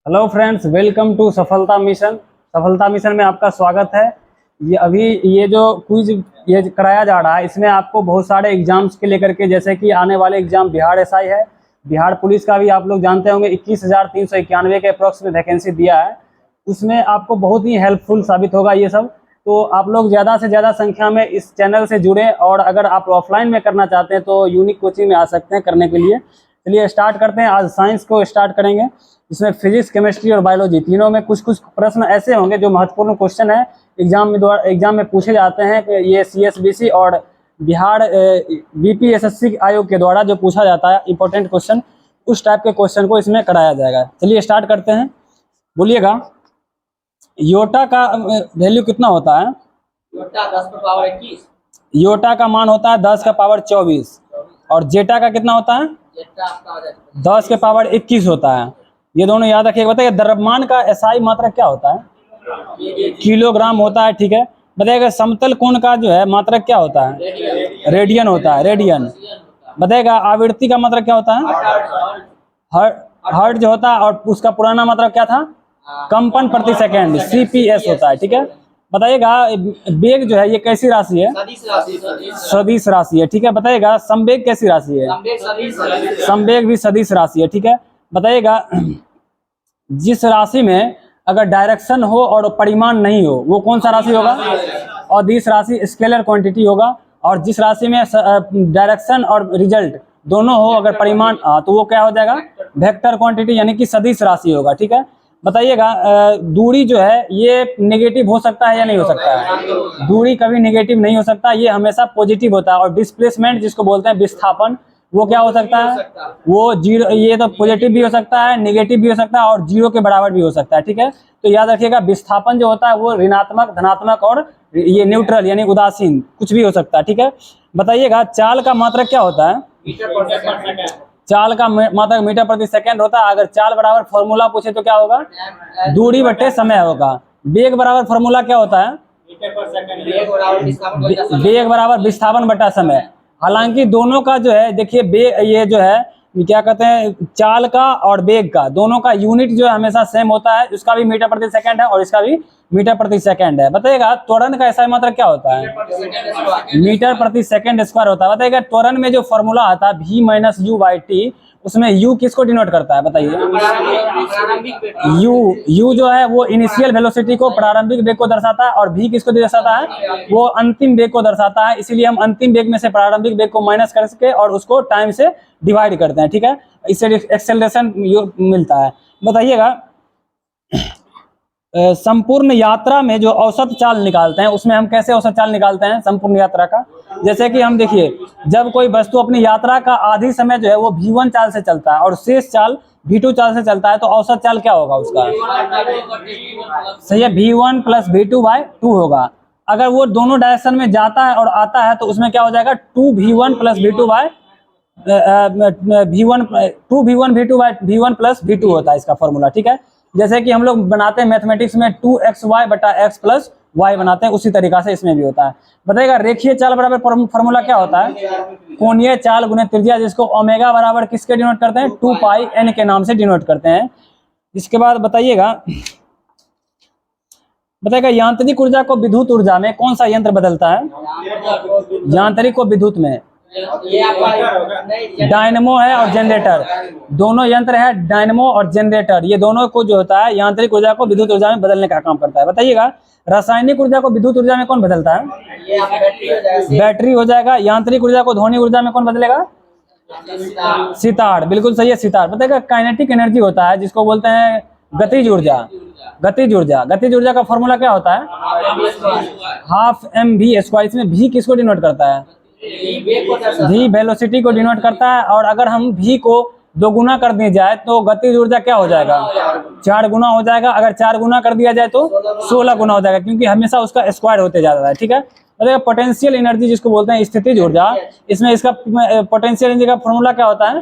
Hello friends, welcome to सफलता mission. सफलता mission में आपका स्वागत है। ये जो क्विज ये कराया जा रहा है, इसमें आपको बहुत सारे एग्जाम्स के लेकर के, जैसे कि आने वाले एग्जाम बिहार एसआई है, बिहार पुलिस का भी आप लोग जानते होंगे 21,391 के अप्रॉक्स में वैकेंसी दिया है। उसमें आपको बहुत ही हेल्पफुल साबित होगा ये सब। तो आप लोग ज़्यादा से ज़्यादा संख्या में इस चैनल से जुड़ें, और अगर आप ऑफलाइन में करना चाहते हैं तो यूनिक कोचिंग में आ सकते हैं करने के लिए। चलिए स्टार्ट करते हैं। आज साइंस को स्टार्ट करेंगे। इसमें फिजिक्स, केमिस्ट्री और बायोलॉजी तीनों में कुछ कुछ प्रश्न ऐसे होंगे जो महत्वपूर्ण क्वेश्चन है, एग्जाम में पूछे जाते हैं कि ये CSBC और बिहार BPSSC आयोग के द्वारा जो पूछा जाता है इंपॉर्टेंट क्वेश्चन, उस टाइप के क्वेश्चन को इसमें कराया जाएगा। चलिए स्टार्ट करते हैं। बोलिएगा, योटा का वैल्यू कितना होता है? योटा 10 पर पावर 21। योटा का मान होता है 10 का पावर 24। और जेटा का कितना होता है? जेटा आपका 10 के पावर 21 होता है। ये दोनों याद रखिएगा। बताइए द्रव्यमान का SI मात्रक क्या होता है? किलोग्राम होता है। ठीक है। बताइएगा समतल कोण का जो है मात्रक क्या होता है? रेडियन होता है। रेडियन। बताइएगा आवृत्ति का मात्रक क्या होता है? हर्ट्ज होता है। और उसका पुराना मात्रक क्या था? कंपन प्रति सेकंड, CPS होता है। ठीक है। बताइएगा वेग जो है ये कैसी राशि है? सदिश राशि है। ठीक है। बताइएगा संवेग कैसी राशि है? संवेग भी सदिश राशि है। ठीक है। बताइएगा जिस राशि में अगर डायरेक्शन हो और परिमाण नहीं हो, वो कौन सा राशि होगा? और दिस राशि स्केलर क्वांटिटी होगा। और जिस राशि में डायरेक्शन और रिजल्ट दोनों हो, अगर परिमाण, तो वो क्या हो जाएगा? वेक्टर क्वांटिटी, यानी कि सदिश राशि होगा। ठीक है। बताइएगा दूरी जो है ये नेगेटिव हो सकता है या नहीं हो सकता है? दूरी कभी नेगेटिव नहीं हो सकता, ये हमेशा पॉजिटिव होता है। और डिस्प्लेसमेंट जिसको बोलते हैं विस्थापन, वो क्या हो सकता है? वो जीरो। ये तो पॉजिटिव भी हो सकता है, नेगेटिव भी हो सकता है, और जीरो के बराबर भी हो सकता है। ठीक है। तो याद रखिएगा विस्थापन जो होता है वो ऋणात्मक, धनात्मक और ये न्यूट्रल यानी उदासीन कुछ भी हो सकता है। ठीक है। बताइएगा चाल का मात्रक क्या होता है? चाल का मात्रक मीटर प्रति सेकंड होता है। अगर चाल बराबर फॉर्मूला पूछे तो क्या होगा? दूरी बटे समय होगा। वेग बराबर फॉर्मूला क्या होता है? वेग बराबर विस्थापन बटा समय। हालांकि दोनों का जो है देखिए, ये जो है क्या कहते हैं, चाल का और वेग का दोनों का यूनिट जो है हमेशा सेम होता है। उसका भी मीटर प्रति सेकंड है और इसका भी मीटर प्रति सेकंड है। बताइएगा त्वरण का SI मात्रक क्या होता है? मीटर प्रति सेकंड स्क्वायर होता है। बताइएगा त्वरण में जो फॉर्मूला आता है V - U/T, उसमें U किसको डिनोट करता है? बताइए। U जो है वो इनिशियल वेलोसिटी को, प्रारंभिक वेग को दर्शाता है। और V किसको दर्शाता है? वो अंतिम वेग को दर्शाता है। इसीलिए हम अंतिम वेग में से प्रारंभिक वेग को माइनस करके और उसको टाइम से डिवाइड करते हैं। ठीक है। इससे एक्सेलरेशन मिलता है। बताइएगा संपूर्ण यात्रा में जो औसत चाल निकालते हैं, उसमें हम कैसे औसत चाल निकालते हैं संपूर्ण यात्रा का? जैसे कि हम देखिए, जब कोई वस्तु अपनी यात्रा का आधी समय जो है वो V1 चाल से चलता है और शेष चाल V2 चाल से चलता है, तो औसत चाल क्या होगा उसका? सही है, V1 + V2/2 होगा। अगर वो दोनों डायरेक्शन में जाता है और आता है तो उसमें क्या हो जाएगा? 2V1 + V2 होता है इसका फॉर्मूला। ठीक है। जैसे कि हम लोग बनाते हैं मैथमेटिक्स में 2xy बटा x + y बनाते हैं, उसी तरीका से इसमें भी होता है। बताइएगा रेखीय चाल बराबर फॉर्मूला क्या होता है? कोणीय चाल गुने त्रिज्या, जिसको ओमेगा बराबर किसके डिनोट करते हैं? 2πn के नाम से डिनोट करते हैं। इसके बाद बताइएगा यांत्रिक ऊर्जा को विद्युत ऊर्जा में कौन सा यंत्र बदलता है? यांत्रिक को विद्युत में डायनमो है और जनरेटर, दोनों यंत्र है। डायनमो और जनरेटर, ये दोनों को जो होता है यांत्रिक ऊर्जा को विद्युत ऊर्जा में बदलने का काम करता है। बताइएगा रासायनिक ऊर्जा को विद्युत ऊर्जा में कौन बदलता है? बैटरी हो जाएगा। यांत्रिक ऊर्जा को ध्वनि ऊर्जा में कौन बदलेगा? सितार। बिल्कुल सही है, सितार। बताइएगा काइनेटिक एनर्जी होता है जिसको बोलते हैं गतिज ऊर्जा। गतिज ऊर्जा का फॉर्मूला क्या होता है? ½ mv²। इसमें V किसको डिनोट करता है? V वेलोसिटी को डिनोट करता है। और अगर हम V को 2 गुना कर दिया जाए तो गतिज ऊर्जा क्या हो जाएगा? 4 गुना हो जाएगा। अगर 4 गुना कर दिया जाए तो 16 गुना हो जाएगा, क्योंकि हमेशा उसका स्क्वायर होते जा रहा है। ठीक है। मतलब पोटेंशियल एनर्जी जिसको बोलते हैं स्थितिज ऊर्जा, इसमें इसका पोटेंशियल एनर्जी का फॉर्मूला क्या होता है?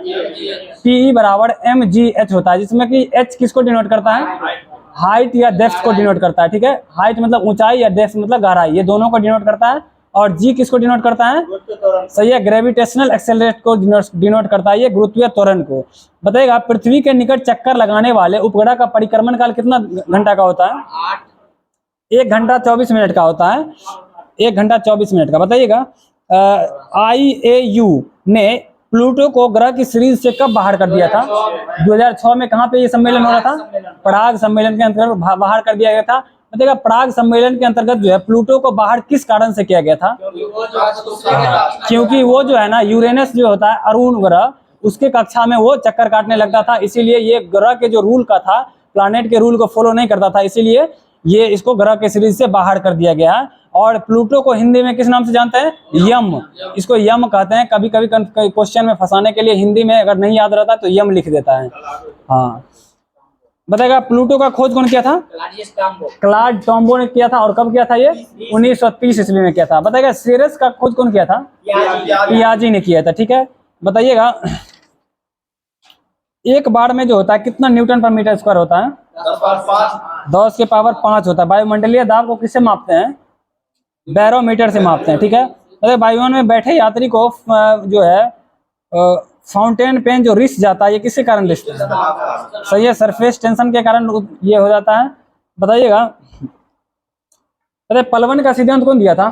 PE = mgh होता है, जिसमें कि H किसको डिनोट करता है? हाइट या डेप्थ को डिनोट करता है। ठीक है। हाइट मतलब ऊंचाई या डेप्थ मतलब गहराई, ये दोनों को डिनोट करता है और जी किसको डिनोट करता है? सही है, ग्रेविटेशनल एक्सेलरेट को डिनोट करता है ये गुरुत्वीय त्वरण को। बताइएगा पृथ्वी के निकट चक्कर लगाने वाले उपग्रह का परिक्रमण काल कितना घंटा का होता है? 1 घंटा 24 मिनट का होता है, 1 घंटा 24 मिनट का। बताइएगा IAU ने प्लूटो को ग्रह की सीरीज से कब बाहर कर दिया था? 2006 में। कहाँ पे ये सम्मेलन हो रहा था? प्राग सम्मेलन के अंतर्गत बाहर कर दिया गया था। बताइएगा प्राग सम्मेलन के अंतर्गत जो है प्लूटो को बाहर किस कारण से किया गया था? क्योंकि वो जो है ना यूरेनस जो होता है अरुण ग्रह, उसके कक्षा में वो चक्कर काटने लगता था, इसीलिए ये ग्रह के जो रूल का था, प्लानेट के रूल को फॉलो नहीं करता था, इसीलिए ये इसको ग्रह के सीरीज से बाहर कर दिया गया है। और प्लूटो को हिंदी में किस नाम से जानते हैं? यम। इसको यम कहते हैं। कभी कभी क्वेश्चन में फंसाने के लिए हिंदी में अगर नहीं याद रहता तो यम लिख देता है। हाँ, बताएगा प्लूटो का खोज कौन किया था? क्लाड टॉम्बो ने किया था। और कब किया था ये? 1930 ईस्वी में किया था। बताएगा सीरस का खोज कौन किया था? पियाजी ने किया था। ठीक है, बताइएगा एक बार में जो होता है कितना न्यूटन पर मीटर स्क्वायर होता है? 10 के पावर 5 होता है। वायुमंडलीय दाब को किससे मापते हैं? बैरोमीटर से मापते हैं। ठीक है, अरे वायुयान में बैठे यात्री को जो है फाउंटेन पेन जो रिस जाता है, ये किसके कारण रिसता है? सही है, सरफेस टेंशन के कारण ये हो जाता है। बताइएगा अरे पलवन का सिद्धांत कौन दिया था?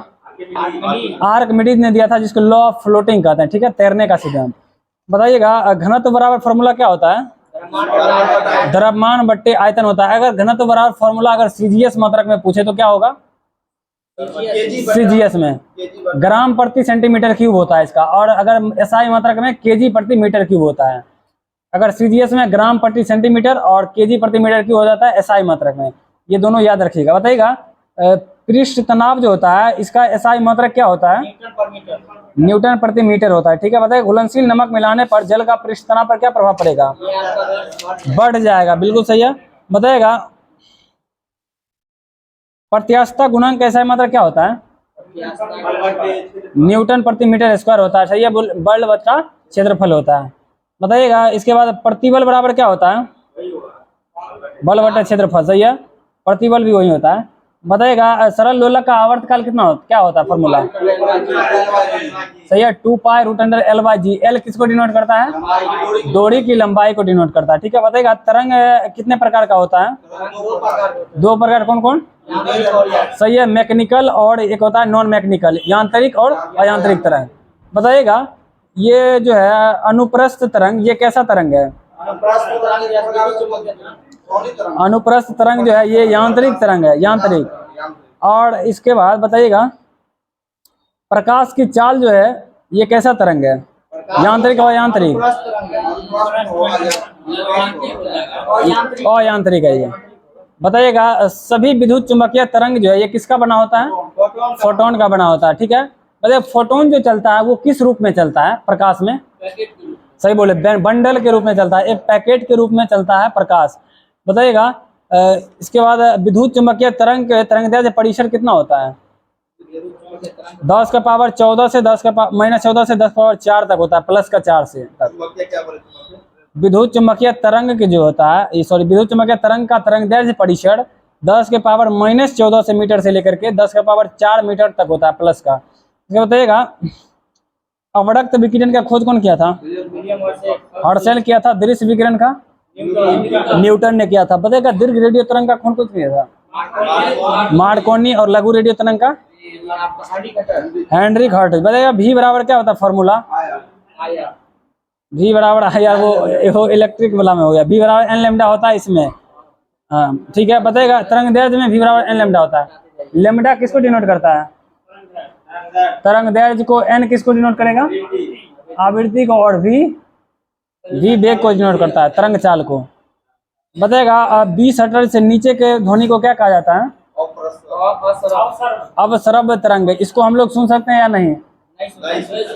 आर्किमिडीज ने दिया था, जिसको लॉ ऑफ फ्लोटिंग कहते हैं। ठीक है, तैरने का सिद्धांत। बताइएगा घनत्व बराबर फॉर्मूला क्या होता है? द्रव्यमान बट्टे आयतन होता है। अगर घनत्व बराबर फॉर्मूला अगर सीजीएस मात्रक में पूछे तो क्या होगा? सीजीएस में ग्राम प्रति सेंटीमीटर क्यूब होता है इसका, और अगर एसआई मात्रक में केजी प्रति मीटर क्यूब होता है। अगर सीजीएस में ग्राम प्रति सेंटीमीटर और केजी प्रति मीटर क्यूब हो जाता है एसआई मात्रक में, ये दोनों याद रखिएगा। बताइएगा पृष्ठ तनाव जो होता है इसका एसआई मात्रक क्या होता है? न्यूटन प्रति मीटर होता है। ठीक है, बताइए घुलनशील नमक मिलाने पर जल का पृष्ठ तनाव पर क्या प्रभाव पड़ेगा? बढ़ जाएगा। बिल्कुल सही है। बताइएगा प्रत्यास्थता गुणांक का एसआई मात्रक क्या होता है? न्यूटन प्रति मीटर स्क्वायर होता है। सही है, बल बटा क्षेत्रफल होता है। बताइएगा इसके बाद प्रतिबल बराबर क्या होता है? बल बटा क्षेत्रफल। सही है, प्रतिबल भी वही होता है। बताइएगा सरल लोलक का आवर्त काल कितना क्या होता है? फॉर्मूला सही है, 2 pi root under L by G. L किसको डिनोट करता है? डोरी की लंबाई को डिनोट करता है। ठीक है, बताइएगा तरंग कितने प्रकार का होता है? 2 प्रकार। कौन कौन? सही है, मैकेनिकल और एक होता है नॉन मैकेनिकल, यांत्रिक और अयांत्रिक तरंग। बताइएगा ये जो है अनुप्रस्थ तरंग, ये कैसा तरंग है? अनुप्रस्थ तरंग जो है ये यांत्रिक तरंग है, यांत्रिक। और इसके बाद बताइएगा प्रकाश की चाल जो है ये कैसा तरंग है? यांत्रिक और यांत्रिक? अयांत्रिक है ये। बताइएगा सभी विद्युत चुंबकीय तरंग जो है ये किसका बना होता है? फोटोन का बना होता है। ठीक है, बताइए फोटोन जो चलता है वो किस रूप में चलता है प्रकाश में? सही बोले, बंडल के रूप में चलता है, एक पैकेट के रूप में चलता है प्रकाश। बताइएगा इसके बाद विद्युत चुंबकीय तरंग के तरंगदैर्ध्य परिसर कितना होता है? 10 का पावर 14 से 10 का माइनस 14 से 10 पावर 4 तक होता है, प्लस का 4 से तक। विद्युत चुंबकीय तरंग के जो होता है सॉरी विद्युत चुंबकीय तरंग का तरंगदैर्ध्य परिसर 10 के पावर माइनस 14 से मीटर से लेकर के 10 का पावर 4 मीटर तक होता है, प्लस का। बताइएगा अवड़क्त विकिरण का खोज कौन किया था? हर्शल किया था। दृश्य विकिरण का न्यूटन ने किया था। बताइएगा दीर्घ रेडियो तरंग का कौन किया था? मार्कोनी। और लघु रेडियो तरंग का हेनरी हर्ट्ज। बताइएगा भी बराबर क्या होता है फॉर्मूला? भी बराबर यार वो इलेक्ट्रिक वाला में हो गया। भी बराबर एन लेमडा होता है इसमें। हाँ ठीक है, बताइएगा तरंगदैर्ध्य में भी बराबर एन लेमडा होता है। लेमडा किसको डिनोट करता है? तरंगदैर्ध्य को एन किसको डिनोट करेगा? आवृत्ति को। और भी वेग को डिनोट करता है, तरंग चाल को। बताइएगा 20 हर्ट्ज से नीचे के ध्वनि को क्या कहा जाता है? अवसरब तरंग। इसको हम लोग सुन सकते हैं या नहीं?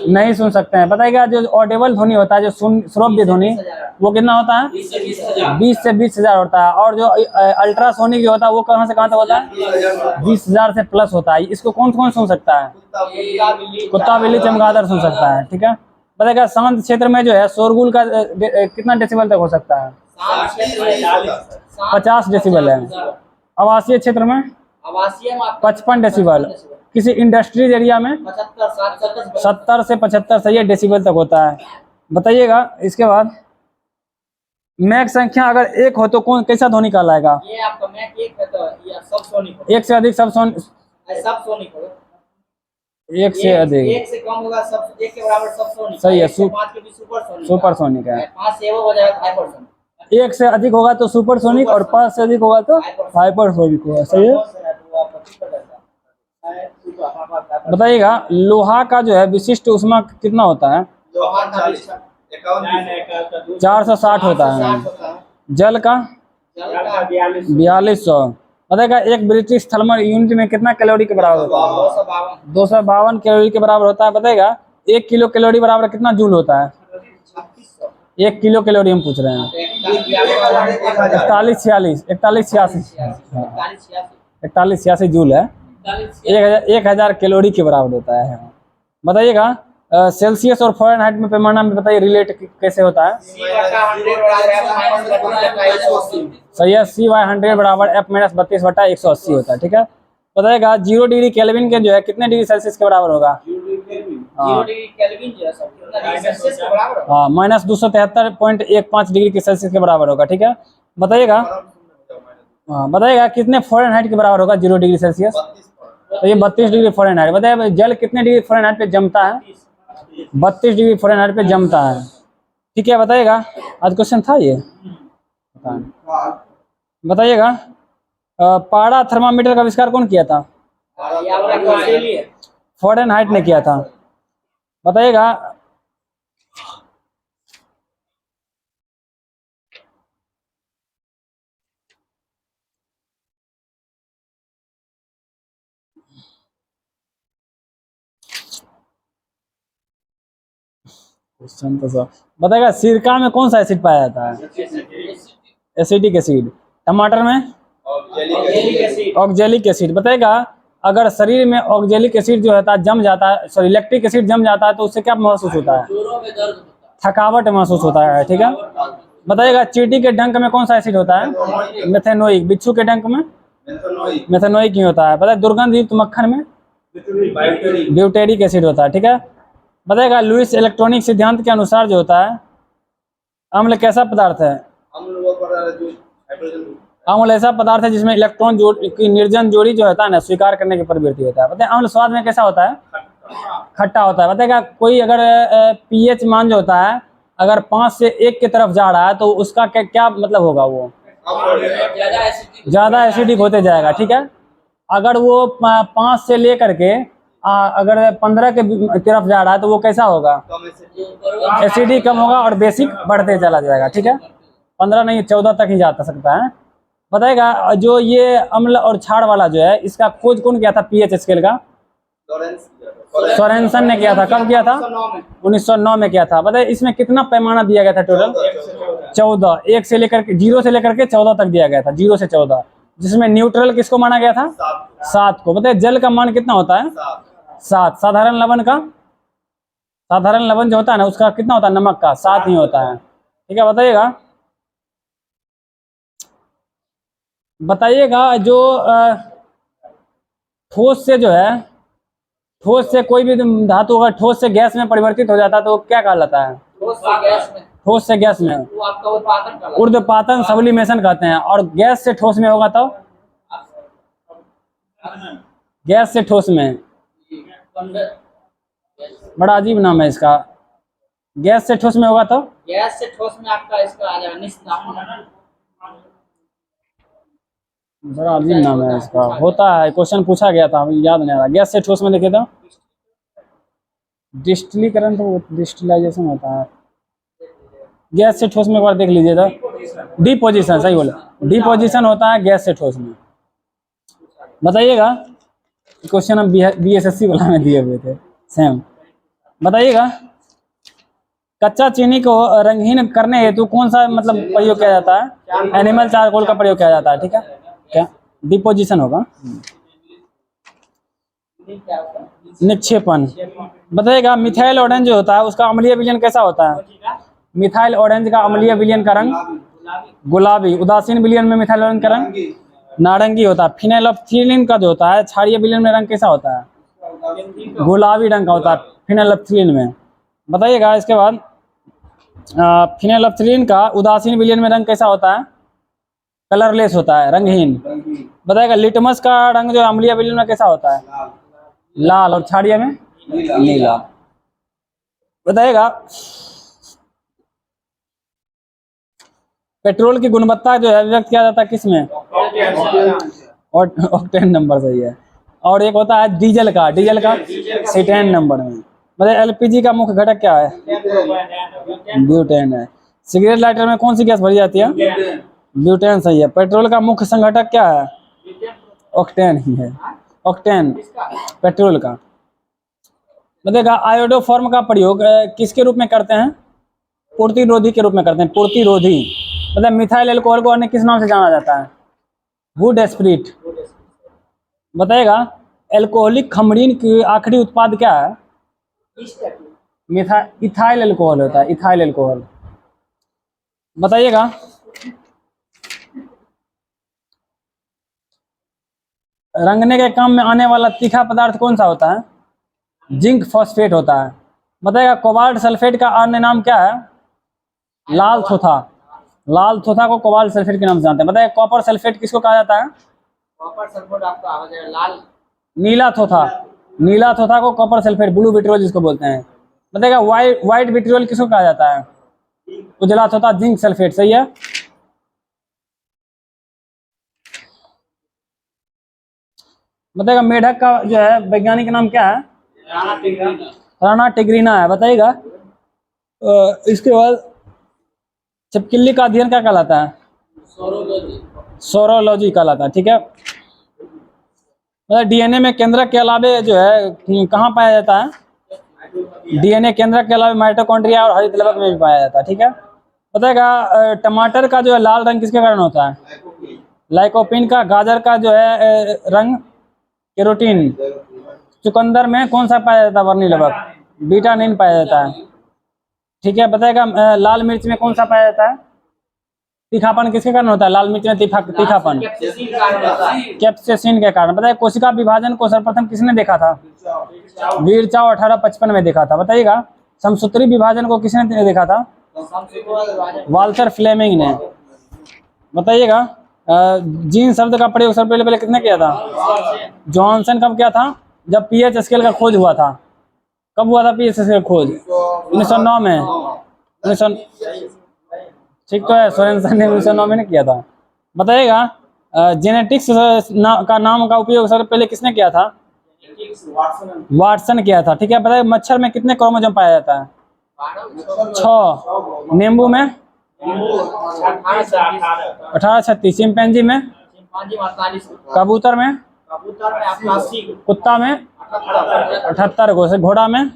नहीं सुन सकते हैं। बताइएगा जो ऑडिबल ध्वनि होता है, जो श्रव्य ध्वनि, वो कितना होता है? 20 से 20,000 होता है। और जो अल्ट्रासोनिक जो होता है वो कहाँ से कहाँ तक होता है? 20,000 से प्लस होता है। इसको कौन कौन सुन सकता है? कुत्ता, बिल्ली, चमगादड़ सुन सकता है। ठीक है, बताइएगा शांत क्षेत्र में जो है शोरगुल का कितना डेसिबल तक हो सकता है? 50 डेसिबल है। आवासीय क्षेत्र में आवासीय में आपका 55 डेसिबल, किसी इंडस्ट्रीज एरिया में 75 60 70 से 75 सही है डेसिबल तक होता है। बताइएगा इसके बाद मैक संख्या अगर एक हो तो कौन कैसा ध्वनि कहलाएगा? ये आपका मैक एक है तो ये सब सोनिक होगा। एक से अधिक सब सब सोनिक होगा। एक से अधिक एक से कम होगा सब एक के बराबर सब सोनिक। सही है। 5 के भी सुपरसोनिक सुपरसोनिक है। 5 से वो हो जाएगा हाइपरसोनिक। एक से अधिक होगा तो सुपरसोनिक और 5 से अधिक होगा तो हाइपरसोनिक होगा। सही है। बताइएगा लोहा का जो है विशिष्ट ऊष्मा कितना होता है? 460 होता है। जल का 4200। बताइएगा एक ब्रिटिश थर्मल यूनिट में कितना कैलोरी के बराबर होता है? 252 कैलोरी के बराबर होता है। बताइएगा 1 किलो कैलोरी बराबर कितना जूल होता है? 1 किलो कैलोरी हम पूछ रहे हैं। 4186 जूल है। 1000 कैलोरी के बराबर होता है। बताइएगा सेल्सियस और फ़ारेनहाइट में पैमाना में बताइए रिलेट कैसे होता है? सही है। CY100 बराबर F-32/180 होता है। ठीक है। बताइएगा 0 डिग्री केल्विन के जो है कितने डिग्री सेल्सियस के बराबर होगा? 0 डिग्री केल्विन जो है सब कितना डिग्री सेल्सियस के बराबर होगा? हाँ -273.15 डिग्री के सेल्सियस के बराबर होगा। ठीक है। बताइएगा बताइएगा कितने फ़ारेनहाइट के बराबर होगा 0 डिग्री सेल्सियस? तो ये 32 डिग्री फ़ारेनहाइट। बताइए जल कितने डिग्री फ़ारेनहाइट पे जमता है? 32 डिग्री फ़ारेनहाइट पे जमता है। ठीक है। बताइएगा आज क्वेश्चन था ये। बताइएगा पारा थर्मामीटर का आविष्कार कौन किया था? फ़ारेनहाइट ने किया था। बताइएगा क्वेश्चन तो सब बताइएगा सिरका में कौन सा एसिड पाया जाता है? Acidic acid. टमाटर में ऑक्जेलिक एसिड। बताइएगा अगर शरीर में ऑक्जेलिक एसिड जो होता है जम जाता है, सॉरी लैक्टिक एसिड जम जाता है तो उससे क्या महसूस होता है? थकावट महसूस होता है। ठीक है। बताइएगा चींटी के डंक में कौन सा एसिड होता है? मेथेनोइक। बिच्छू के डंक में मेथेनोइक ही होता है। बताइए दुर्गंध युक्त मक्खन में ब्यूटेरिक एसिड होता है। ठीक है। बताइएगा लुईस इलेक्ट्रॉनिक सिद्धांत के अनुसार जो होता है अम्ल कैसा पदार्थ है? अम्ल ऐसा पदार्थ है जिसमें इलेक्ट्रॉन की निर्जन जोड़ी जो होता है ना स्वीकार करने की प्रवृत्ति होता है। बताइए अम्ल स्वाद में कैसा होता है? खट्टा होता है। बताइएगा कोई अगर pH मान जो होता है अगर 5 से 1 की तरफ जा रहा है तो उसका क्या मतलब होगा? वो ज़्यादा एसिडिक होते जाएगा। ठीक है। अगर वो 5 से लेकर के अगर 15 के तरफ जा रहा है तो वो कैसा होगा? एसिडिक कम होगा और बेसिक बढ़ते चला जाएगा। ठीक है। 15 नहीं 14 तक ही जा सकता है। बताइएगा जो ये अम्ल और क्षार वाला जो है इसका खोज कौन किया था pH स्केल का? सोरेनसन ने किया था। कब किया था? 1909 में किया था। बताइए इसमें कितना पैमाना दिया गया था टोटल? 14। 1 से लेकर के 0 से लेकर के 14 तक दिया गया था। 0 से 14 जिसमें न्यूट्रल किसको माना गया था? 7 को। बताइए जल का मान कितना होता है? 7। साधारण लवण का साधारण लवण जो होता है ना उसका कितना होता है? नमक का 7 ही होता है। ठीक है। बताइएगा जो ठोस से जो है ठोस से कोई भी धातु अगर ठोस से गैस में परिवर्तित हो जाता है तो क्या कहलाता है? ठोस से गैस में ऊर्ध्वपातन सब्लिमेशन कहते हैं। और गैस से ठोस में होगा तो गैस से ठोस में बड़ा अजीब नाम है इसका। गैस से ठोस में होगा तो गैस से ठोस में आपका इसका आ जाएगा निस्तापन। बड़ा अजीब नाम है इसका। होता है क्वेश्चन पूछा गया था याद नहीं आ रहा। गैस से ठोस में देखे तो डिस्टिलीकरण तो डिस्टिलाइजेशन होता है। गैस से ठोस में एक बार देख लीजिए तो डिपोजिशन। सही बोला। डिपोजिशन होता है गैस से ठोस में। बताइएगा क्वेश्चन हम BSSC वाला में दिए हुए थे सेम। बताइएगा कच्चा चीनी को रंगहीन करने हेतु कौन सा मतलब प्रयोग किया जाता है? एनिमल चारकोल का प्रयोग किया जाता है। ठीक है। क्या डिपोजिशन होगा? निक्षेपण। बताइएगा मिथाइल ऑरेंज जो होता है उसका अम्लीय विलयन कैसा होता है? मिथाइल ऑरेंज का अम्लीय विलयन का रंग गुलाबी। उदासीन विलयन में मिथाइल ऑरेंज का रंग नारंगी होता है। फिनाइलफ्थलीन का जो होता है क्षारीय विलयन में रंग कैसा होता है? गुलाबी रंग का होता है फिनाइलफ्थलीन में। बताइएगा इसके बाद फिनाइलफ्थलीन का उदासीन विलयन में रंग कैसा होता है? कलरलेस होता है, रंगहीन। बताइएगा लिटमस का रंग जो अम्लीय विलयन में कैसा होता है? लाल। और क्षारीय में नीला। बताइएगा पेट्रोल की गुणवत्ता जो है व्यक्त किया जाता है किसमें? और ऑक्टेन नंबर सही है। और एक होता है डीजल का सीटेन नंबर में। मतलब एलपीजी का मुख्य घटक क्या है? ब्यूटेन है। सिगरेट लाइटर में कौन सी गैस भरी जाती है? ब्यूटेन सही है। पेट्रोल का मुख्य संघटक क्या है? ऑक्टेन ही है। ऑक्टेन पेट्रोल का। बताइएगा आयोडोफॉर्म का प्रयोग किसके रूप में करते हैं? पूर्तिरोधी के रूप में करते हैं। पूर्तिरोधी मतलब मिथाइल एल्कोहल को अन्य किस नाम से जाना जाता है? Would spirit. बताइएगा एल्कोहलिक खमरीन की आखिरी उत्पाद क्या है? इथाइल एल्कोहल होता है। Ethyl alcohol. बताइएगा रंगने के काम में आने वाला तीखा पदार्थ कौन सा होता है? जिंक फॉस्फेट होता है। बताइएगा कोबाल्ट सल्फेट का अन्य नाम क्या है? लाल थोथा। लाल थोथा को कोबाल्ट सल्फेट के नाम से जानते हैं। बताइए कॉपर सल्फेट किसको कहा जाता है? कॉपर सल्फेट आपका आ जाएगा लाल। नीला थोथा। नीला थोथा को कॉपर सल्फेट ब्लू विट्रियोल जिसको बोलते हैं। बताइएगा व्हाइट विट्रियोल किसको कहा जाता है? उजला थोथा जिंक सल्फेट सही है। बताइएगा मेढक का जो है वैज्ञानिक नाम क्या है? राणा टिग्रीना है। बताइएगा इसके बाद छिपकली का अध्ययन क्या कहलाता है? सोरोलॉजी कहलाता है। ठीक है। मतलब डीएनए में केंद्रक के अलावे जो है कहाँ पाया जाता है? डीएनए केंद्रक के अलावा माइटोकॉन्ड्रिया और हरित लवक में भी पाया जाता है। ठीक है। बताइएगा टमाटर का जो है लाल रंग किसके कारण होता है? लाइकोपिन का। गाजर का जो है रंग केरोटीन। चुकंदर में कौन सा पाया जाता है? वर्णी लवक। बीटानिन पाया जाता है। ठीक है। बताइएगा लाल मिर्च में कौन सा पाया जाता है? तीखापन किसके कारण होता है? लाल मिर्च में तीखापन कैप्सेसिन के कारण। बताइए कोशिका विभाजन को सर्वप्रथम किसने देखा था? वीरचाव 1855 में देखा था। बताइएगा समसूत्री विभाजन को किसने देखा था? वाल्टर फ्लेमिंग ने। बताइएगा जीन शब्द का प्रयोग सबसे पहले किसने किया था? जॉनसन। कब किया था? जब पीएच स्केल का खोज हुआ था। कब हुआ था पीएच स्केल खोज? 1909 में। ठीक तो है। सोरेनसन ने 1909 में किया था। बताइएगा जेनेटिक्स का नाम का उपयोग सबसे पहले किसने किया था? वाटसन किया था। ठीक है। बताइए मच्छर में कितने क्रोमोसोम पाया जाता है? 6। नींबू में 1836। चिंपैंजी में? कबूतर में? कुत्ता में 78 गो। घोड़ा में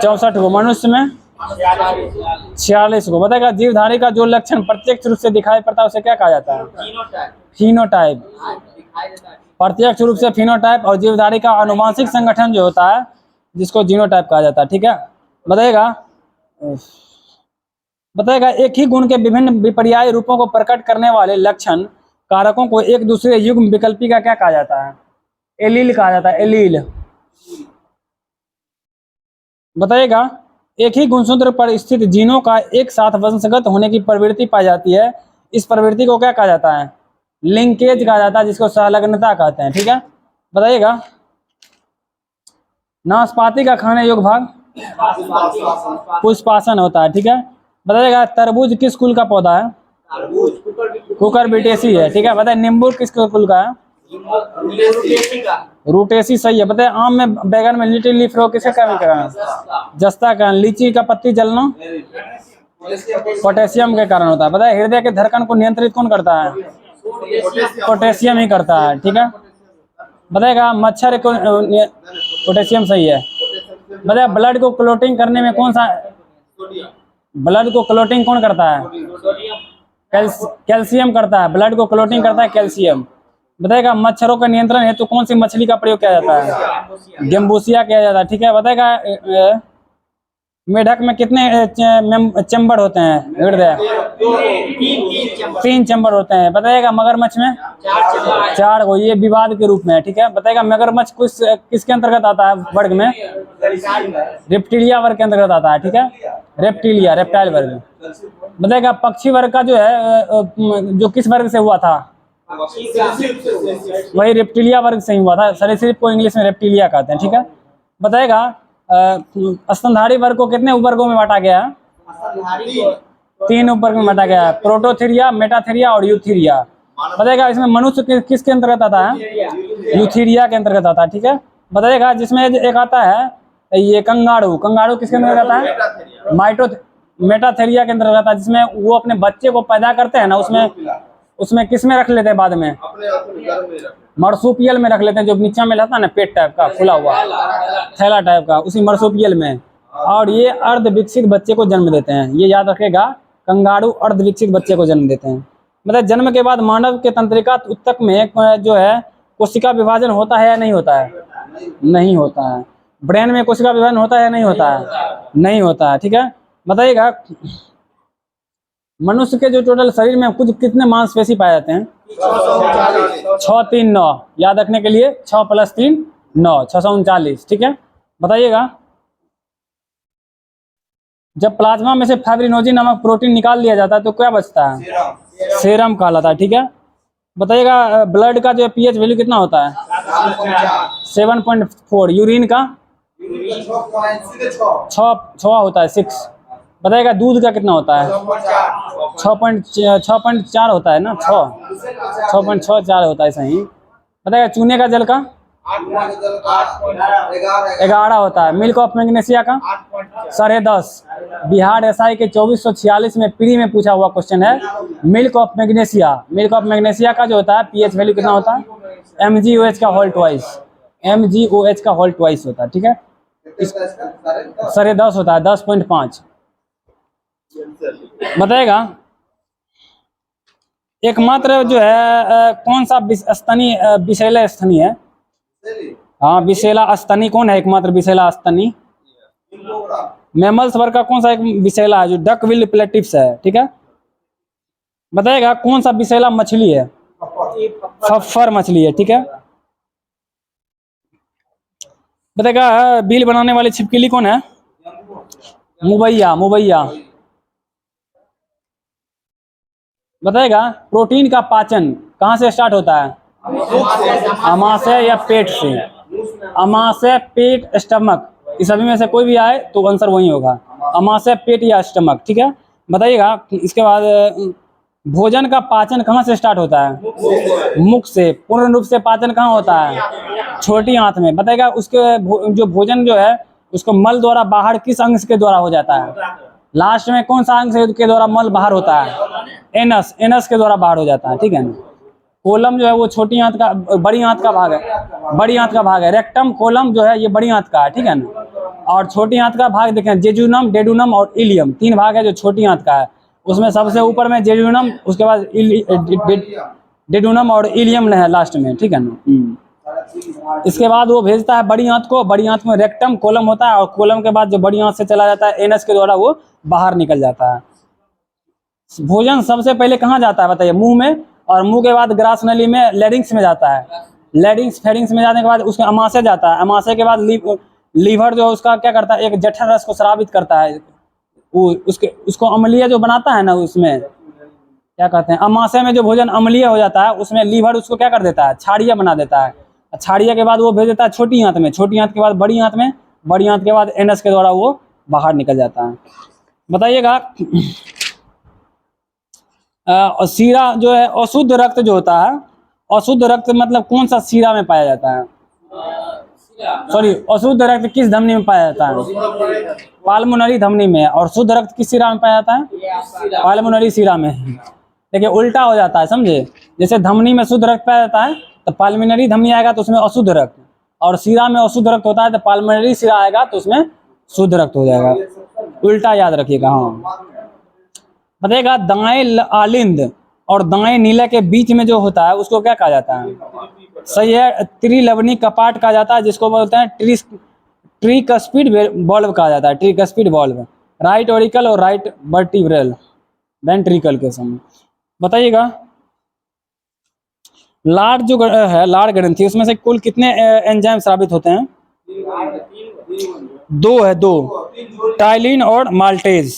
64 गो। मनुष्य में 46 गो। बताएगा जीवधारी का जो लक्षण प्रत्यक्ष रूप से दिखाई पड़ता है उसे क्या कहा जाता है? फिनोटाइप। प्रत्यक्ष रूप से फिनोटाइप। और जीवधारी का आनुवंशिक संगठन जो होता है जिसको जीनोटाइप कहा जाता है। ठीक है। बताइएगा एक ही गुण के विभिन्न विपर्याय रूपों को प्रकट करने वाले लक्षण कारकों को एक दूसरे युग्म विकल्पी का क्या कहा जाता है? एलील कहा जाता है। एलील। बताइएगा एक ही गुणसूत्र पर स्थित जीनों का एक साथ वंशगत होने की प्रवृत्ति पाई जाती है। इस प्रवृत्ति को क्या कहा जाता है? लिंकेज कहा जाता है जिसको संलग्नता कहते हैं। ठीक है। बताइएगा नाशपाती का खाने योग्य भाग पुष्पासन होता है। ठीक है। बताइएगा तरबूज किस कुल का पौधा है? कुकुरबिटेसी है। ठीक है। बताइए नींबू किस कुल का है? रूटेसी सही है। बताइए आम में बैगन में लिटिल लीफ रोग किसके कारण? जस्ता कारण। लीची का पत्ती जलना पोटेशियम के कारण होता है। बताइए हृदय के धड़कन को नियंत्रित कौन करता है? पोटेशियम ही करता है। ठीक है। बताइएगा मच्छर को पोटेशियम सही है। बताइए ब्लड को क्लोटिंग करने में कौन सा? ब्लड को क्लोटिंग कौन करता है? कैल्शियम करता है। ब्लड को क्लोटिंग करता है कैल्शियम। बताइएगा मच्छरों का नियंत्रण हेतु तो कौन सी मछली का प्रयोग किया जाता है? गेम्बूसिया किया जाता है। ठीक है। बताइएगा मेढक में कितने चैम्बर होते हैं हृदय? 3 चैम्बर होते हैं। बताइएगा मगरमच्छ में? 4 को। ये विवाद के रूप में है, ठीक है। बताइएगा मगरमच्छ किसके अंतर्गत आता है वर्ग में? रेप्टिलिया वर्ग के अंतर्गत आता है, ठीक है। रेप्टिलिया, रेप्टाइल वर्ग। बताइएगा पक्षी वर्ग का जो है जो किस वर्ग से हुआ था? वही रेप्टिलिया वर्ग से ही हुआ था। सरीसृप को इंग्लिश में रेप्टिलिया कहते हैं, ठीक है। बताइएगा स्तनधारी वर्ग को कितने उपवर्गों में बांटा गया है? 3 उपवर्ग में बांटा गया है, प्रोटोथीरिया, मेटाथीरिया और यूथीरिया। बताइएगा इसमें मनुष्य किसके अंतर्गत आता है? यूथीरिया के अंतर्गत आता है, ठीक है। बताइएगा जिसमें एक आता है ये कंगारू, कंगारू किसके अंतर्गत आता है? मेटाथेरिया के अंतर्गत आता है, जिसमें वो अपने बच्चे को पैदा करते हैं ना, उसमें किस में रख लेते हैं बाद में? मर्सूपियल में रख लेते हैं, जो नीचा में रहता है ना पेट टाइप का खुला हुआ थैला टाइप का, उसी मर्सूपियल में। और ये अर्ध विकसित बच्चे को जन्म देते हैं। ये याद रखेगा, कंगारू अर्ध विकसित बच्चे को जन्म देते हैं। मतलब जन्म के बाद मानव के तंत्रिका ऊतक में जो है कोशिका विभाजन होता है या नहीं होता है? नहीं होता है। ब्रेन में कोशिका विभाजन होता है या नहीं होता है? नहीं होता है, ठीक है। बताइएगा मनुष्य के जो टोटल शरीर में कितने मांसपेशी पाए जाते हैं? 6, 3, 9। याद रखने के लिए 6 + 3 9, 639, ठीक है। बताइएगा जब प्लाज्मा में से फाइब्रिनोजिन नामक प्रोटीन निकाल लिया जाता है तो क्या बचता है? सीरम कहलाता है, ठीक है। बताइएगा ब्लड का जो पीएच वैल्यू कितना होता है? 7.4। यूरिन का 6 होता है, 6। बताइएगा दूध का कितना होता है? 6.4 होता है ना, 6.64 होता है, सही। बताइएगा चूने का जल का 11 होता है। मिल्क ऑफ मैग्नीशिया का 10.5। बिहार एसआई के 2446 में प्री में पूछा हुआ क्वेश्चन है milk of magnesia. Milk of magnesia का जो होता है पीएच वैल्यू कितना होता है? MgOH का होल ट्वाइस, MgOH का होल ट्वाइस होता है, ठीक है। 10.5 होता है, 10.5। बताएगा एकमात्र जो है कौन सा स्तनी विषैला स्तनी है? हाँ, विषैला स्तनी कौन है? एकमात्र विषैला स्तनी मैमल्स वर्ग का कौन सा एक विषैला है? जो डकविल प्लेटिव्स है, ठीक है। बताएगा कौन सा विषैला मछली है? फफ्फर मछली है, ठीक है। बताएगा बिल बनाने वाली छिपकली कौन है? मुबैया, मुबैया। बताएगा प्रोटीन का पाचन कहाँ से स्टार्ट होता है? अमाशय या पेट से। अमाशय, पेट, स्टमक, इस सभी में से कोई भी आए तो आंसर वही होगा, अमाशय, पेट या स्टमक, ठीक है। बताइएगा इसके बाद भोजन का पाचन कहाँ से स्टार्ट होता है? मुख से। पूर्ण रूप से पाचन कहाँ होता है? छोटी आंत में। बताइएगा उसके जो भोजन जो है उसको मल द्वारा बाहर किस अंग के द्वारा हो जाता है? लास्ट में कौन सा अंग के द्वारा मल बाहर होता है? एनस, एनस के द्वारा बाहर हो जाता है, ठीक है ना। कोलम जो है वो छोटी आंत का, बड़ी आंत का भाग है, बड़ी आंत का भाग है। रेक्टम, कोलम जो है ये बड़ी आंत का है, ठीक है ना। और छोटी आंत का भाग देखें जेजुनम, डेडुनम और इलियम, 3 भाग है जो छोटी आंत का है। उसमें सबसे ऊपर में जेजुनम, उसके बाद डेडुनम और इलियम है लास्ट में, ठीक है ना। इसके बाद वो भेजता है बड़ी आंत को, बड़ी आंत में रेक्टम, कोलम होता है और कोलम के बाद जो बड़ी आंत से चला जाता है एनस के द्वारा वो बाहर निकल जाता है। भोजन सबसे पहले कहाँ जाता है बताइए? मुंह में, और मुंह के बाद ग्रास नली में, लेरिंग्स में जाता है। लेरिंग्स, फेरिंग्स में जाने के बाद उसके अमाशय जाता है। अमाशय के बाद लीवर जो उसका क्या करता है? एक जठर रस को स्रावित करता है। वो उसको अम्लीय जो बनाता है ना, उसमें क्या कहते हैं, अमाशय में जो भोजन अम्लीय हो जाता है उसमें लीवर उसको क्या कर देता है? क्षारीय बना देता है। क्षारीय के बाद वो भेज देता है छोटी आंत में, छोटी आंत के बाद बड़ी आंत में, बड़ी आंत के बाद एनस के द्वारा वो बाहर निकल जाता है। बताइएगा सीरा जो है अशुद्ध रक्त जो होता है, अशुद्ध रक्त मतलब कौन सा सीरा में पाया जाता है? सॉरी, अशुद्ध रक्त किस धमनी में पाया जाता है? पाल्मोनरी धमनी में। और शुद्ध रक्त किस सीरा में पाया जाता है? पाल्मोनरी सीरा में। देखिए उल्टा हो जाता है, समझे। जैसे धमनी में शुद्ध रक्त पाया जाता है तो पाल्मोनरी धमनी आएगा तो उसमें अशुद्ध रक्त, और सीरा में अशुद्ध रक्त होता है तो पाल्मोनरी सीरा आएगा तो उसमें शुद्ध रक्त हो जाएगा। उल्टा याद रखिएगा। हाँ, बताइएगा दाएं आलिंद और दाएं नीला के बीच में जो होता है उसको क्या कहा जाता है? सही है, त्रिलवणी कपाट कहा जाता है, जिसको बोलते हैं ट्रिकस्पिड वॉल्व कहा जाता है, ट्रिकस्पिड वॉल्व, राइट ऑरिकल और राइट वर्टिब्रल वेंट्रिकल के समय। बताइएगा लार जो है, लार ग्रंथि, उसमें से कुल कितने एंजाइम स्रावित होते हैं? दो है, दो, टाइलिन और माल्टेज।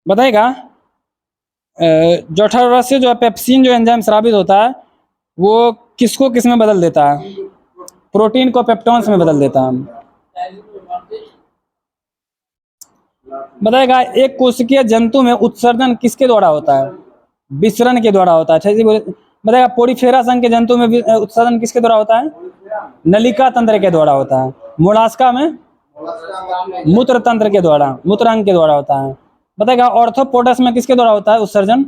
बताइएगा जोठारस से जो है पेप्सिन जो एंजाइम स्रावित होता है वो किसको किस में बदल देता है? प्रोटीन को पेप्टॉन्स में बदल देता है। बताइएगा एक कोशिकीय जंतु में उत्सर्जन किसके द्वारा होता है? विसरण के द्वारा होता है। अच्छा जी बताइएगा पोरीफेरा संघ के जंतु में उत्सर्जन किसके द्वारा होता है? नलिका तंत्र के द्वारा होता है। मोलास्का में मूत्र तंत्र के द्वारा, मूत्रांग के द्वारा होता है। बताइएगा ऑर्थोपोडस में किसके द्वारा होता है उत्सर्जन?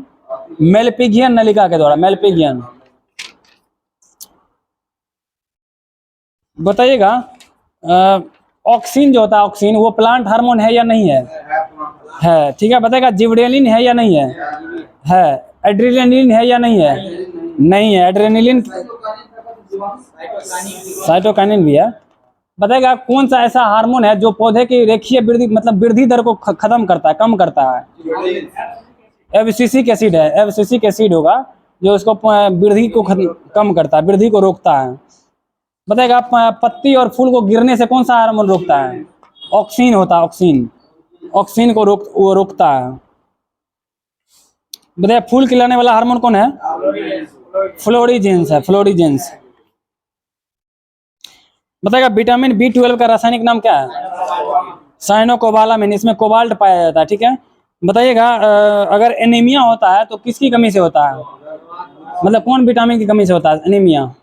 मेलपिगियन नलिका के द्वारा, मेलपिगियन। बताइएगा ऑक्सीन जो होता है, ऑक्सीन वो प्लांट हार्मोन है या नहीं है? है, ठीक है। बताइएगा जिबरेलिन है या नहीं है? है। एड्रेनालिन है या नहीं है? नहीं है। एड्रेनालिन, साइटोकाइनिन भी है। बताइएगा कौन सा ऐसा हार्मोन है जो पौधे की रेखीय वृद्धि मतलब वृद्धि दर को खत्म करता है, कम करता है? एब्सिसिक एसिड है, एब्सिसिक एसिड होगा जो उसको वृद्धि को कम करता है, वृद्धि को रोकता है। बताइएगा पत्ती और फूल को गिरने से कौन सा हार्मोन रोकता है? ऑक्सीन होता है, ऑक्सीन, ऑक्सीन को रोकता है। बताइए फूल खिलाने वाला हार्मोन कौन है? फ्लोरिजेंस है, फ्लोरिजेंस। बताइएगा विटामिन B12 का रासायनिक नाम क्या है? साइनोकोबालामिन, इसमें कोबाल्ट पाया जाता है, ठीक है। बताइएगा अगर एनीमिया होता है तो किसकी कमी से होता है? मतलब कौन विटामिन की कमी से होता है एनीमिया?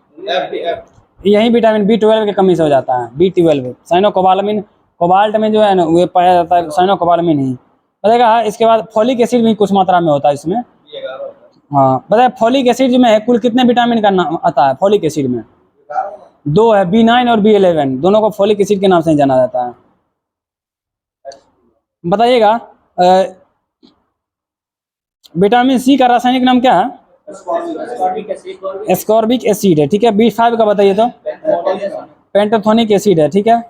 यही विटामिन B12 की कमी से हो जाता है, B12। साइनोकोबालामिन, कोबाल्ट में जो है ना वो पाया जाता है साइनोकोबालामिन ही। बताइएगा इसके बाद फॉलिक एसिड भी कुछ मात्रा में होता है इसमें। हाँ बताइए फॉलिक एसिड में कुल कितने विटामिन का नाम आता है? फॉलिक एसिड में दो है, B9 और B11, दोनों को फॉलिक एसिड के नाम से जाना जाता है। बताइएगा विटामिन C का रासायनिक नाम क्या है? एस्कॉर्बिक एसिड है, ठीक है। B5 का बताइए तो? पेंटाथोनिक एसिड है, ठीक है।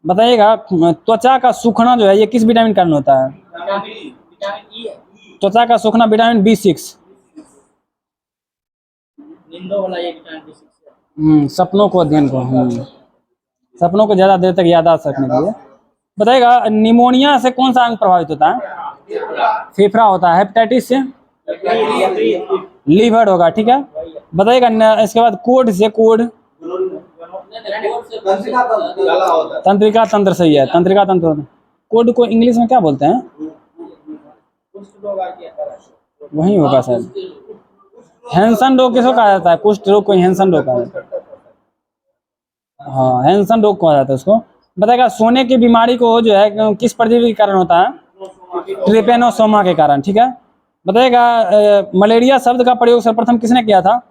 बताइएगा त्वचा का सूखना जो है ये किस विटामिन का कारण होता है? त्वचा का सूखना विटामिन B6। सपनों को अध्ययन को, सपनों को ज्यादा देर तक याददाश्त रखने के लिए। बताइएगा निमोनिया से कौन सा अंग प्रभावित होता है? फेफड़ा होता है। हेपेटाइटिस से लीवर होगा, ठीक है। बताइएगा इसके बाद कोड से, कोड तंत्रिका तंत्र सही है, तंत्रिका तंत्र। कोड को इंग्लिश में क्या बोलते हैं? वही होगा सर। हैंसन रोग किसको कहा जाता है? कुष्ठ रोग को हैंसन रोग कहा जाता है। हाँ हैंसन रोग कहा जाता है उसको। बताइएगा सोने की बीमारी को जो है किस परजीवी के कारण होता है? ट्रिपेनोसोमा के कारण, ठीक है। बताइएगा मलेरिया शब्द का प्रयोग सर्वप्रथम किसने किया था?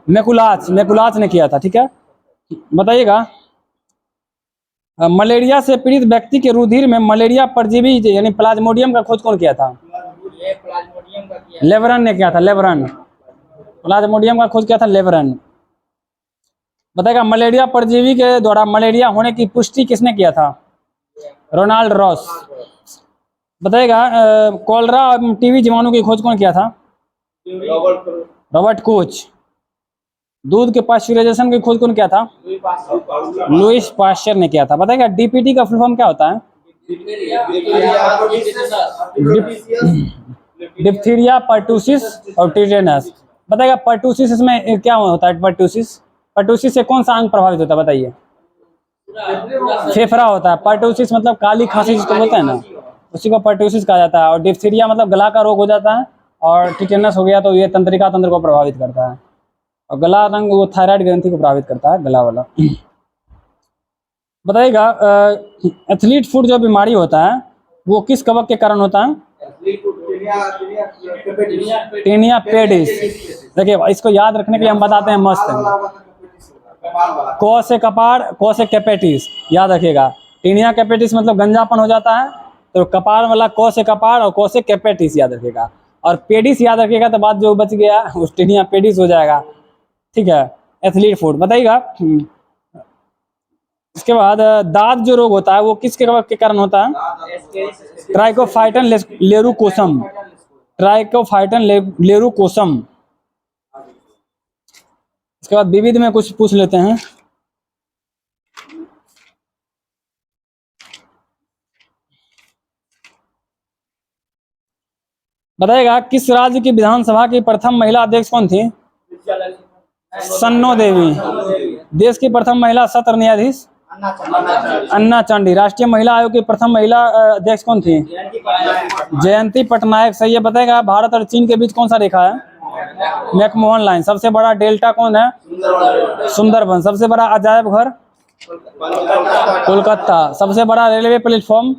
मैकुलाच ने किया था, ठीक है। बताइएगा मलेरिया से पीड़ित व्यक्ति के रुधिर में मलेरिया परजीवी यानी प्लाज्मोडियम का खोज कौन किया था? लेवरन ने किया था, लेवरन। प्लाज्मोडियम का खोज किया था लेवरन। बताइएगा मलेरिया परजीवी के द्वारा मलेरिया होने की पुष्टि किसने किया था? Ronald Ross. बताइएगा कॉलरा और टीबी जीवाणु की खोज कौन किया था? Robert Koch. दूध के पाश्चराइजेशन की खोज कौन किया था? लुइस पाश्चर ने किया था। बताइएगा डीपीटी का फुल फॉर्म क्या होता है? डिप्थीरिया, पर्टूसिस और टिटेनस। बताइएगा पर्टूसिस इसमें क्या होता है? पर्टूसिस से कौन सा अंग प्रभावित होता है बताइए? फेफड़ा होता है। पर्टूसिस मतलब काली खांसी जिसको बोलते हैं ना, उसी को पर्टूसिस कहा जाता है। और डिप्थीरिया मतलब गला का रोग हो जाता है, और टिटेनस हो गया तो ये तंत्रिका तंत्र को प्रभावित करता है। और गला रंग वो थायराइड ग्रंथि को प्रभावित करता है, गला वाला। बताइएगा एथलीट फुट जो बीमारी होता है वो किस कवक के कारण होता है? Taenia pedis. देखिए इसको याद रखने के लिए हम बताते हैं मस्त। को से कपाड़, को से कैपेटिस, याद रखिएगा। टीनिया कैपेटिस मतलब गंजापन हो जाता है, तो कपाड़ वाला को से कपाड़ और को से कैपेटिस याद रखिएगा। और पेडिस याद रखिएगा तो बात जो बच गया उस टीनिया पेडिस हो जाएगा, ठीक है। Athlete food. बताइएगा इसके बाद दांत जो रोग होता है वो किसके कारण होता है? Trichophyton verrucosum, Trichophyton verrucosum. इसके बाद विविध में कुछ पूछ लेते हैं। बताइएगा किस राज्य की विधानसभा की प्रथम महिला अध्यक्ष कौन थी? सन्नो देवी। देश की प्रथम महिला सत्र न्यायाधीश? अन्ना चांडी। राष्ट्रीय महिला आयोग की प्रथम महिला अध्यक्ष कौन थी? जयंती पटनायक। सही है। बताएगा भारत और चीन के बीच कौन सा रेखा है? McMahon line. सबसे बड़ा डेल्टा कौन है? सुंदरबन। सबसे बड़ा अजायब घर? कोलकाता। सबसे बड़ा रेलवे प्लेटफॉर्म?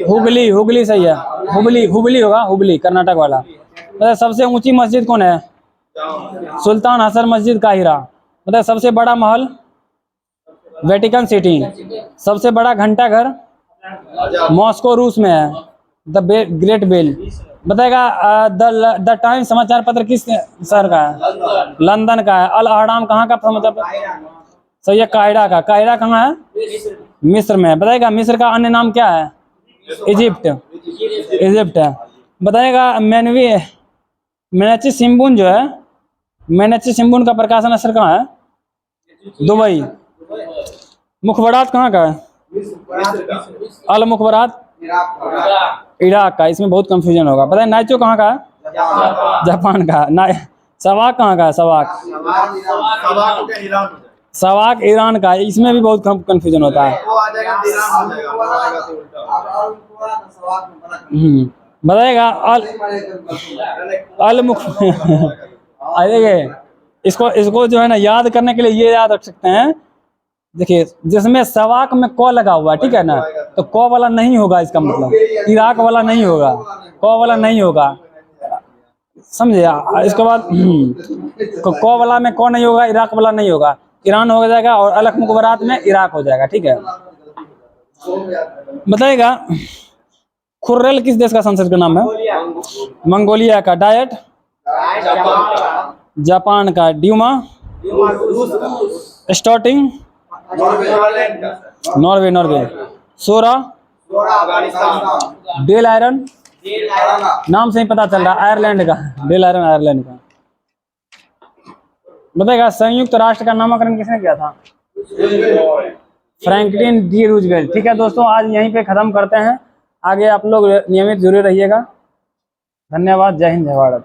हुगली। हुगली सही है। हुबली होगा, हुबली कर्नाटक वाला। सबसे ऊंची मस्जिद कौन है? सुल्तान हसन मस्जिद काहिरा। मतलब सबसे बड़ा महल? Vatican city. सबसे बड़ा घंटाघर? मॉस्को रूस में है, द ग्रेट बेल। बताएगा द टाइम्स समाचार पत्र किस शहर का है? लंदन का है। अल अहराम कहाँ का समाचार पत्र? सही है, काहिरा का। काहिरा कहाँ है? मिस्र में। बताएगा मिस्र का अन्य नाम क्या है? इजिप्ट। इजिप्ट है। बताएगा मेनाची सिम्बुन जो है, मेनाची सिम्बुन का प्रकाशन स्थल कहाँ है? दुबई। मुखबरात कहाँ का है? अल मुखबरात इराक का। इसमें बहुत कंफ्यूजन होगा। पता है नाइचो कहाँ का है? जापान का। सवाक कहाँ का है? सवाक ईरान का। इसमें भी बहुत कंफ्यूजन होता है। बताएगा अल मुख इसको जो है ना याद करने के लिए ये याद रख सकते हैं। देखिए जिसमें सवाक में क लगा हुआ है, ठीक है ना, तो क वाला नहीं होगा, इसका मतलब इराक वाला नहीं होगा, क वाला नहीं होगा, समझे। इसके बाद क वाला में क नहीं होगा, इराक वाला नहीं होगा, ईरान हो जाएगा, और अलग मुखबरात में इराक हो जाएगा। ठीक है। बताइएगा खुर्रेल किस देश का संसद का नाम है? मंगोलिया का। डायट जापान का। Duma Storting Norway. सोरा डेल आयरन नाम से ही पता चल रहा है, आयरलैंड का। डेल आयरन आयरलैंड का। बताएगा संयुक्त राष्ट्र का नामकरण किसने किया था? Franklin D Roosevelt. ठीक है दोस्तों, आज यहीं पे खत्म करते हैं। आगे आप लोग नियमित जुड़े रहिएगा। धन्यवाद। जय हिंद, जय भारत।